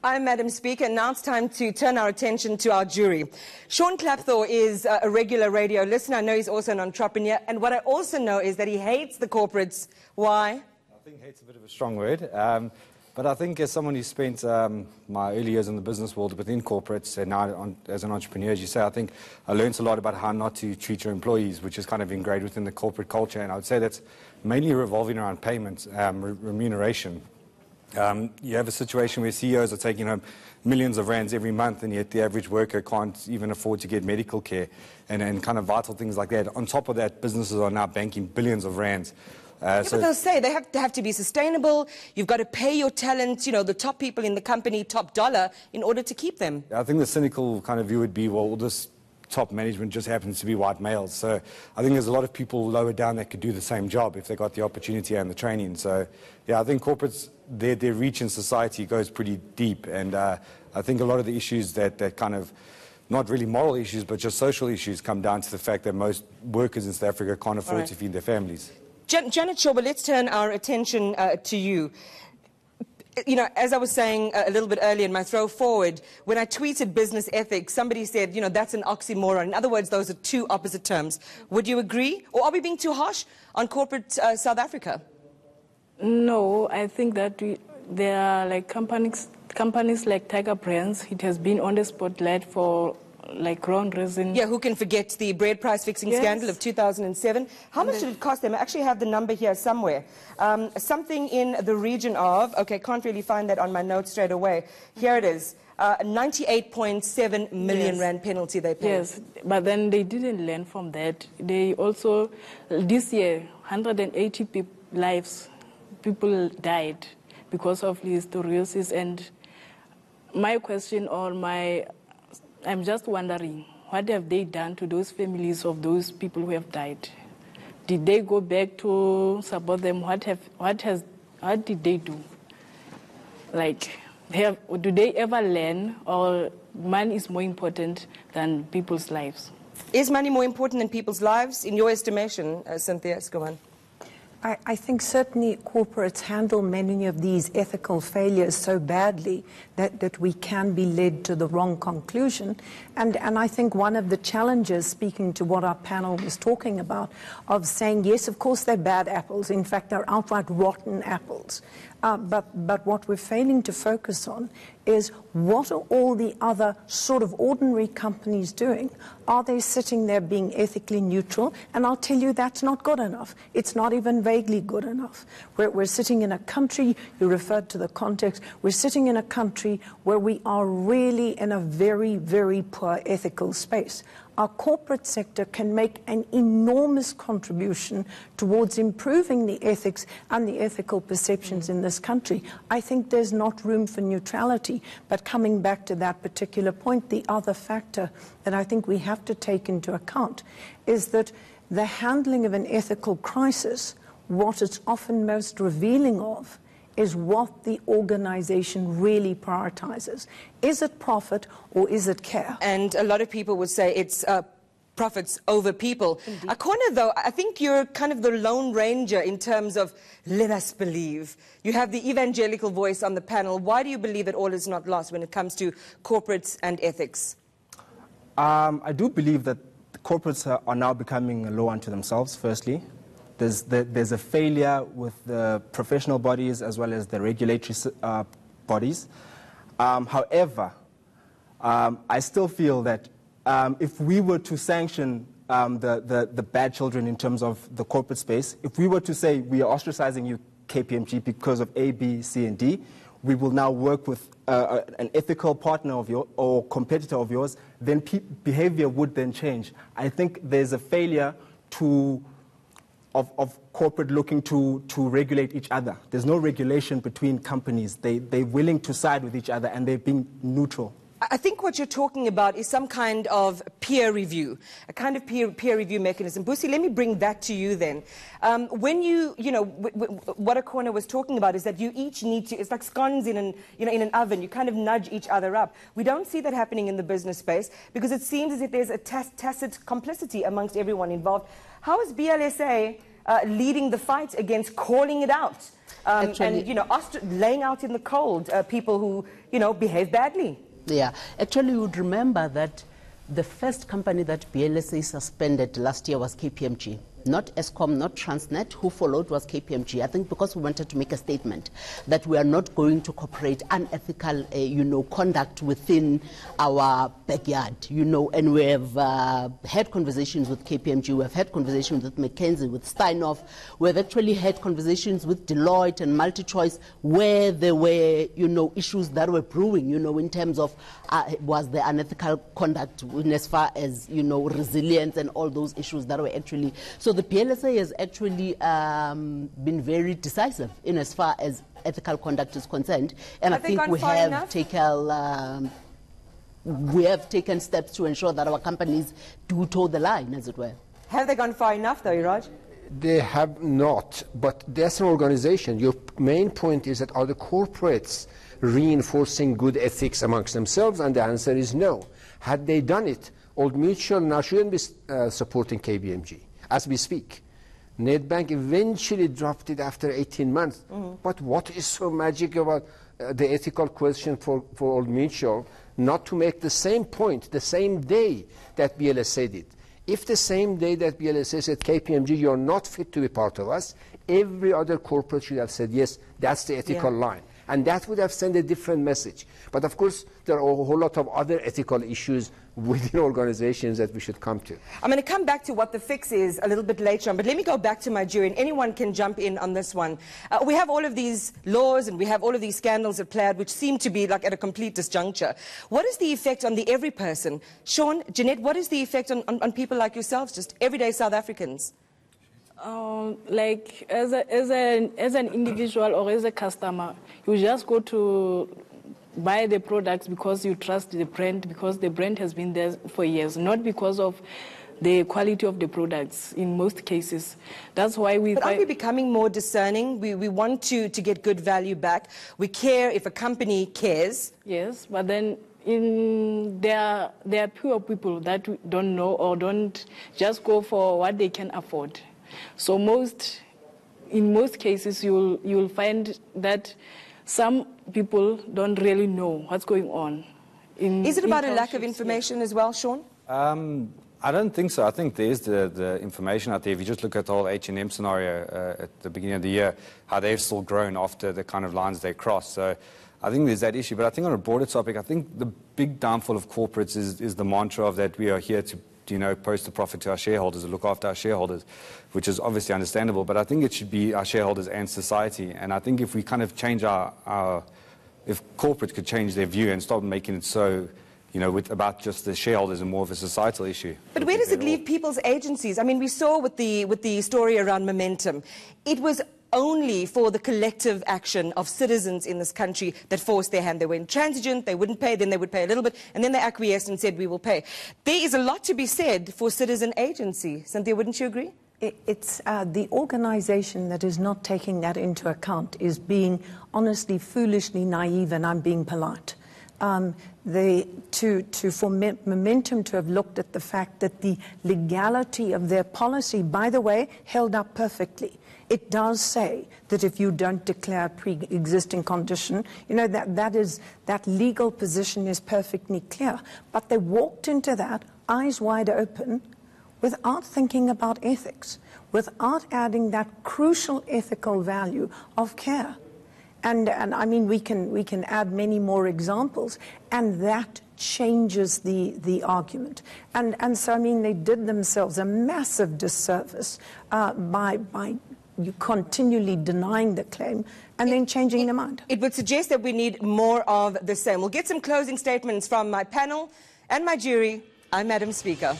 I'm Madam Speaker, and now it's time to turn our attention to our jury. Sean Klapthor is a regular radio listener. I know he's also an entrepreneur, and what I also know is that he hates the corporates. Why? I think hate's a bit of a strong word, but I think as someone who spent my early years in the business world within corporates and now as an entrepreneur, as you say, I think I learned a lot about how not to treat your employees, which is kind of ingrained within the corporate culture, and I would say that's mainly revolving around payments, remuneration. You have a situation where CEOs are taking home millions of rands every month, and yet the average worker can't even afford to get medical care and kind of vital things like that. On top of that, businesses are now banking billions of rands. But they'll say they have to be sustainable. You've got to pay your talent, you know, the top people in the company, top dollar, in order to keep them. I think the cynical kind of view would be, well, this top management just happens to be white males. So I think there's a lot of people lower down that could do the same job if they got the opportunity and the training. So, yeah, I think corporates, their reach in society goes pretty deep. And I think a lot of the issues that kind of, not really moral issues, but just social issues come down to the fact that most workers in South Africa can't afford to feed their families. Janet Shoba, let's turn our attention to you. You know, as I was saying a little bit earlier in my throw forward, when I tweeted business ethics, somebody said, you know, that's an oxymoron. In other words, those are two opposite terms. Would you agree? Or are we being too harsh on corporate South Africa? No, I think that there are like companies like Tiger Brands. It has been on the spotlight for like wrong reason. Yeah, who can forget the bread price fixing scandal of 2007? How much did it cost them? I actually have the number here somewhere. Something in the region of, okay, can't really find that on my notes straight away. Here it is. 98.7 million rand penalty they paid. Yes, but then they didn't learn from that. They also, this year, 180 people died because of listeriosis. And my question I'm just wondering, what have they done to those families of those people who have died? Did they go back to support them? What did they do? Like, do they ever learn, or money is more important than people's lives? Is money more important than people's lives, in your estimation, Cynthia Schoeman? I think certainly corporates handle many of these ethical failures so badly that we can be led to the wrong conclusion. And I think one of the challenges, speaking to what our panel was talking about, of saying, yes, of course, they're bad apples. In fact, they're outright rotten apples. But what we're failing to focus on is, what are all the other sort of ordinary companies doing? Are they sitting there being ethically neutral? And I'll tell you, that's not good enough. It's not even vaguely good enough. We're sitting in a country, you referred to the context, we're sitting in a country where we are really in a very, very poor ethical space. Our corporate sector can make an enormous contribution towards improving the ethics and the ethical perceptions in this country. I think there's not room for neutrality. But coming back to that particular point, the other factor that I think we have to take into account is that the handling of an ethical crisis, what it's often most revealing of, is what the organization really prioritizes. Is it profit or is it care? And a lot of people would say it's profits over people. Akhona, though, I think you're kind of the lone ranger in terms of, let us believe. You have the evangelical voice on the panel. Why do you believe that all is not lost when it comes to corporates and ethics? I do believe that corporates are now becoming a law unto themselves, firstly. There's a failure with the professional bodies as well as the regulatory bodies. However, I still feel that if we were to sanction the bad children in terms of the corporate space, if we were to say we are ostracizing you, KPMG, because of A, B, C, and D, we will now work with an ethical partner of yours or competitor of yours, then behavior would then change. I think there's a failure of corporate looking to regulate each other. There's no regulation between companies. They're willing to side with each other, and they're being neutral. I think what you're talking about is some kind of peer review, a kind of peer review mechanism. Busi, let me bring that to you then. When you know, what Akhona was talking about is that you each need to, it's like scones in an oven, you kind of nudge each other up. We don't see that happening in the business space because it seems as if there's a tacit complicity amongst everyone involved. How is BLSA leading the fight against calling it out? and, you know, laying out in the cold people who, you know, behave badly. Yeah, actually you would remember that the first company that BLSA suspended last year was KPMG. Not Eskom, not Transnet. Who followed was KPMG. I think because we wanted to make a statement that we are not going to cooperate unethical, you know, conduct within our backyard, you know, and we have had conversations with KPMG, we have had conversations with McKinsey, with Steinhoff, we have actually had conversations with Deloitte and MultiChoice where there were, you know, issues that were brewing, you know, in terms of was there unethical conduct in as far as, you know, resilience and all those issues that were actually, so the PLSA has actually been very decisive in as far as ethical conduct is concerned, and I think we have taken steps to ensure that our companies do toe the line, as it were. Have they gone far enough, though, Iraj? They have not, but that's an organization. Your main point is that are the corporates reinforcing good ethics amongst themselves, and the answer is no. Had they done it, Old Mutual now shouldn't be supporting KPMG. As we speak, Nedbank eventually dropped it after 18 months. But what is so magic about the ethical question for Old Mutual not to make the same point the same day that BLSA did? If the same day that BLSA said, KPMG, you're not fit to be part of us, every other corporate should have said, yes, that's the ethical line. And that would have sent a different message. But of course, there are a whole lot of other ethical issues within organizations that we should come to. I'm going to come back to what the fix is a little bit later on, but let me go back to my jury, and anyone can jump in on this one. We have all of these laws and we have all of these scandals at play out, which seem to be like at a complete disjuncture. What is the effect on the every person? Sean, Jeanette, what is the effect on people like yourselves, just everyday South Africans? Like as an individual or as a customer, you just go to buy the products because you trust the brand, because the brand has been there for years, not because of the quality of the products in most cases. That's why we... But are we becoming more discerning? We want to get good value back. We care if a company cares. Yes, but then there are pure people that don't know or don't just go for what they can afford. So in most cases, you'll find that some people don't really know what's going on. Is it about a lack of information as well, Sean? I don't think so. I think there's the information out there. If you just look at the whole H&M scenario at the beginning of the year, how they've still grown after the kind of lines they crossed. So I think there's that issue. But I think on a broader topic, I think the big downfall of corporates is the mantra of that we are here to, you know, post a profit to our shareholders and look after our shareholders, which is obviously understandable. But I think it should be our shareholders and society. And I think if we kind of change if corporates could change their view and stop making it so, you know, about just the shareholders and more of a societal issue. But where does it leave people's agencies? I mean, we saw with the story around Momentum, it was only for the collective action of citizens in this country that forced their hand. They were intransigent, they wouldn't pay, then they would pay a little bit, and then they acquiesced and said, we will pay. There is a lot to be said for citizen agency. Cynthia, wouldn't you agree? It's the organization that is not taking that into account is being honestly, foolishly naive, and I'm being polite. For Momentum to have looked at the fact that the legality of their policy, by the way, held up perfectly. It does say that if you don't declare pre-existing condition, you know, that legal position is perfectly clear. But they walked into that eyes wide open without thinking about ethics, without adding that crucial ethical value of care. And I mean, we can add many more examples, and that changes the argument. And so, I mean, they did themselves a massive disservice by you continually denying the claim and then changing their mind. It would suggest that we need more of the same. We'll get some closing statements from my panel and my jury. I'm Madam Speaker.